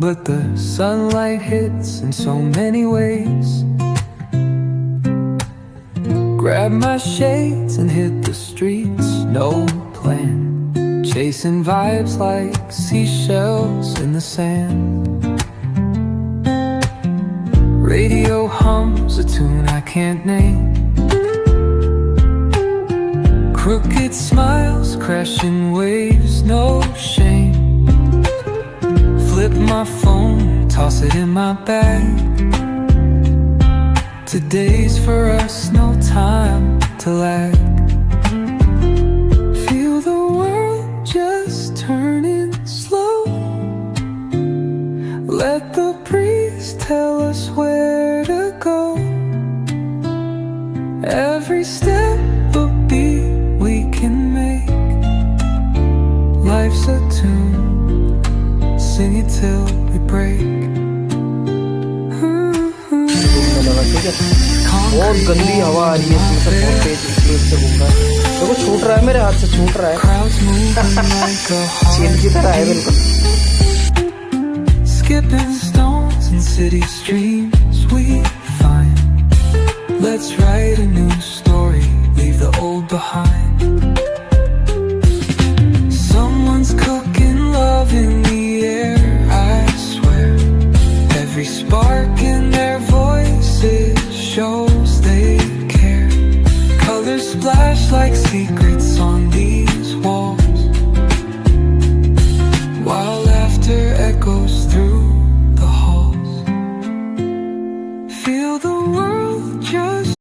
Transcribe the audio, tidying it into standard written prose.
but the sunlight hits in so many ways. Grab my shades and hit the streets, no plan. Chasing vibes like seashells in the sand. Radio hums a tune I can't name. Crooked smiles, crashing waves, no shame. Flip my phone, toss it in my bag. Today's for us, no time to lag. Feel the world just turning slow. Let the breeze tell us where to go. Every step a beat we can make. Life's a tune, sing it till we break. बहुत गंदी हवा आ रही है इसमें से, बहुत तेज speed से घूम रहा है। देखो छूट रहा है, मेरे हाथ से छूट रहा है। चीन की तरह है बिल्कुल। Skipping stones in city streams.